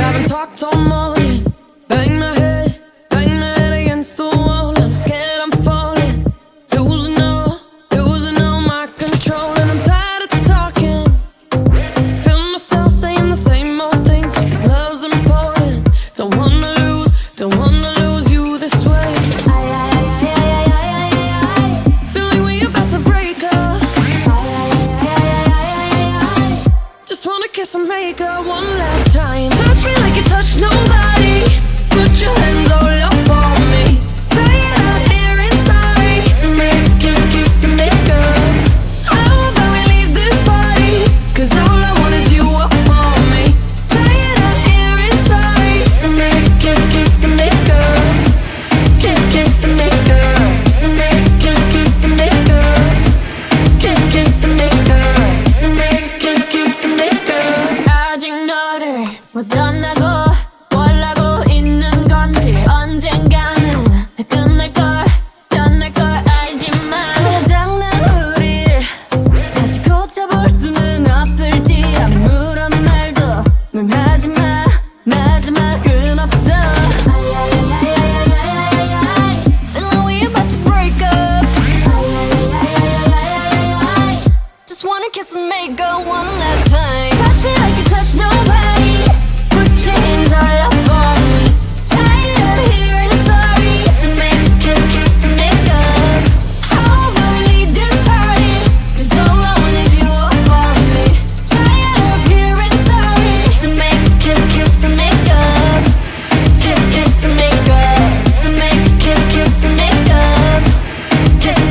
haven't talked all morning. Bang my head against the wall. I'm scared I'm falling, losing all my control. And I'm tired of talking, feel myself saying the same old things, but this love's important. Don't wanna lose you this way. Feel like we about to break up. Just wanna kiss and make up one last time. Touch me like you touch nobody. Put your hands all up on me. Tired of hearing sorry. So make it kiss and make up. How about we leave this party? 'Cause all I want is you up on me. Tired of hearing sorry. So make it kiss and make up. Kiss and make up. So make it kiss and make up. Kiss and make up. So make it kiss and make up. 아직 너를 못 떠나고 뭘 하고 있는 건지 언젠가는 끝날 걸 알지만 고장난 우릴 다시 고쳐볼 수는 없을지 아무런 말도 넌 하지마 마지막은 없어. Feel like we about to break up. Just wanna kiss and make up one last time. Touch me like you touch nobody. Put your hands all up on me. Tired of hearing sorry. So make it kiss and make up. How about we leave this party? 'Cause all I want is you up on me. Tired of hearing sorry. So make it kiss and make up. Kiss and make up. So make it kiss and make up.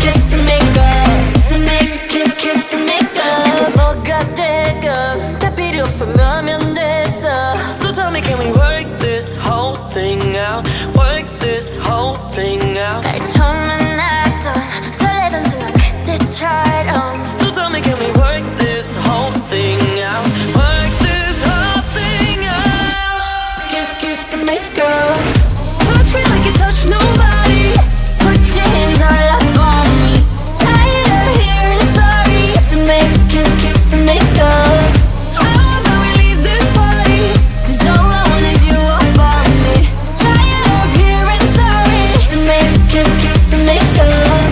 Kiss and make up. So make it kiss and make up. 뭐가 되건 다 필요 없어 너면 됐어. So tell me, can we work this whole thing out? Work this whole thing out. 날 처음 만났던 설레던 순간 그때처럼. So tell me, can we work this whole thing out? Work this whole thing out. Kiss and make up. Touch me like you touch nobody. Put your hands all up on me. Tired of hearing sorry. So make it kiss and make up. How about we leave this party? 'Cause all I want is you up on me. Tired of hearing sorry. So make it kiss and make up.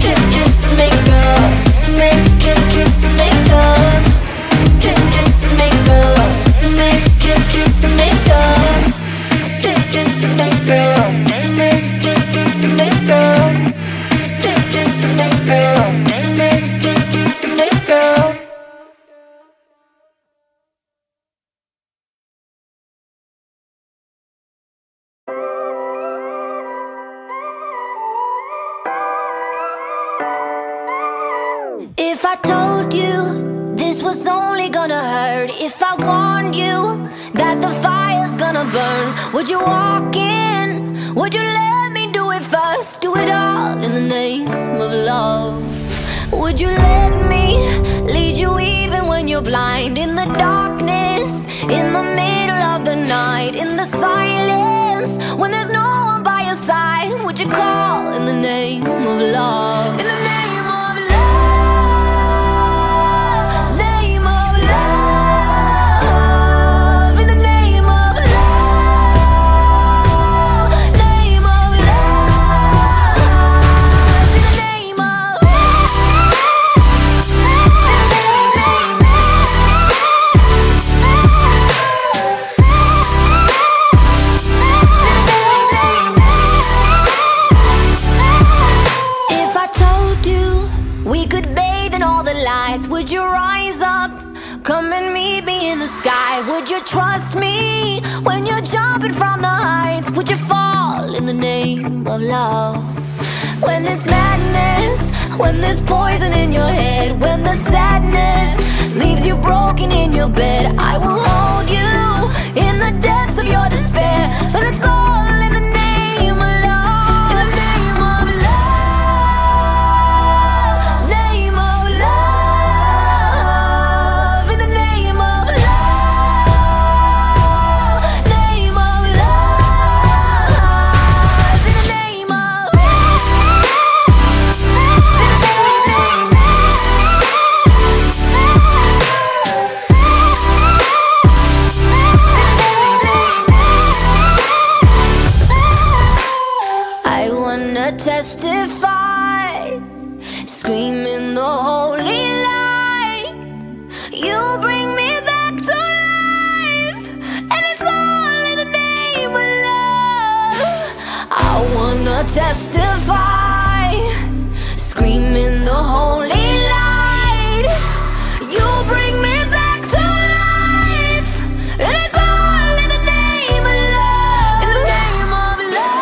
Kiss and make up. So make it kiss and make up. Kiss and make up. So make it kiss and make up. Kiss and make up. Make it kiss and make up. Kiss and make up. Make it kiss and make up. If I told you this was only gonna hurt, if I warned you that the fire's gonna burn, would you walk in? Would you let me do it first? Do it all in the name of love. Would you let me lead you even when you're blind? In the darkness, in the middle of the night, in the silence, when there's no one by your side, would you call in the name of love? In the name of love, name of love, in the name of love, name of love, in the name of If I told you we could bathe in all the lights, would you rise up? Come and meet me in the sky. Would you trust me when you're jumping from the heights? Would you fall in the name of love? When there's madness, when there's poison in your head, when the sadness leaves you broken in your bed, I will hold you in the depths of your despair. But it's all in the name of love. In the name of love, name of love, in the name of love, name of love, in the name of wanna testify, screaming the holy light. You bring me back to life, and it's all in the name of love. I wanna testify, screaming the holy light. You bring me back to life, and it's all in the name of love. In the name of love,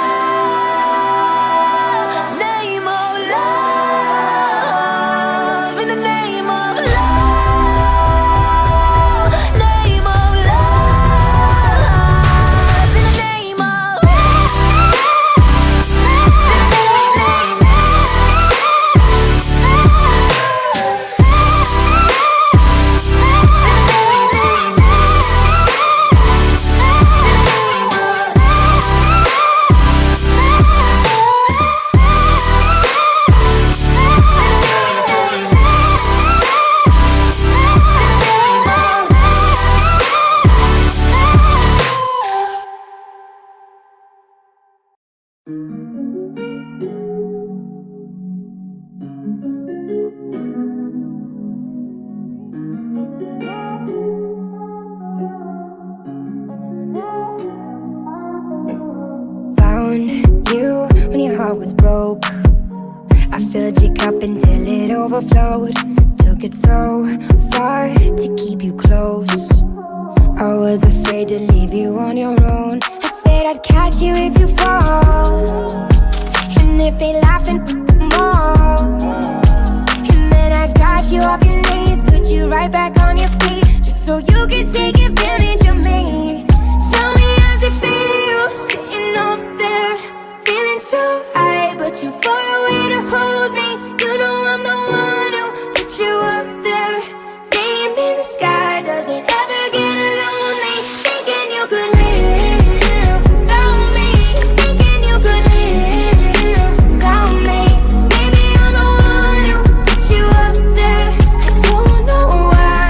name of love. In the name of love, name of love. In the name of Found you when your heart was broke. I filled your cup until it overflowed. Took it so far to keep you close. I was afraid to leave you on your own. I said I'd catch you if you fall, and if they laugh then more. And then I got you off your knees, put you right back on your feet, just so you could take advantage of me. Tell me how's it feel, sitting up there, feeling so high, but too far away to hold me. You know I'm the one who put you up there. Name in the sky, does it ever get lonely? Thinking you could live without me, thinking you could live without me. Maybe I'm the one who put you up there. I don't know why.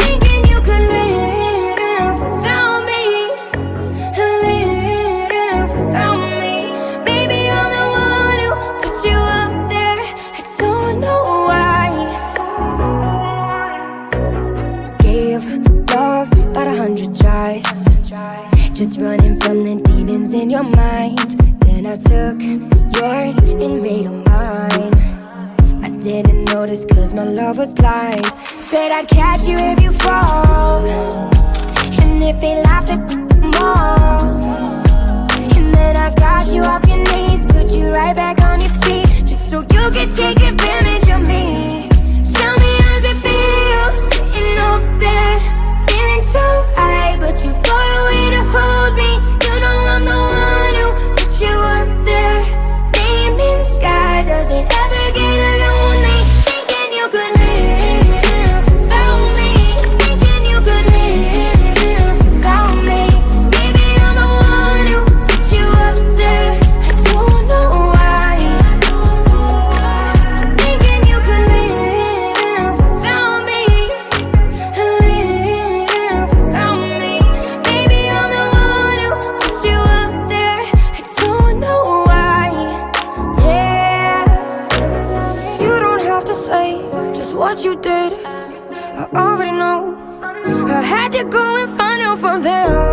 Thinking you could live without me, live without me. Maybe I'm the one who put you up there. I don't know why. Gave love about 100 tries, just running from the demons in your mind. Then I took yours and made them mine. I didn't notice cause my love was blind. Said I'd catch you if you fall, and if they laughed at more. And then I got you off your knees, put you right back on your feet, just so you could take advantage of me. Tell me how's it feel, sitting up there, feeling so high, but too far away to hold me. You know I'm the one who put you up there. Name in the sky, does it ever get lonely? Thinking you could live without me, thinking you could live without me. Maybe I'm the one who put you up there. I don't know why. Thinking you could live without me, live without me. Maybe I'm the one who put you up there. I don't know why. Yeah, you don't have to say just what you did. I already know. I had to go and find out from there.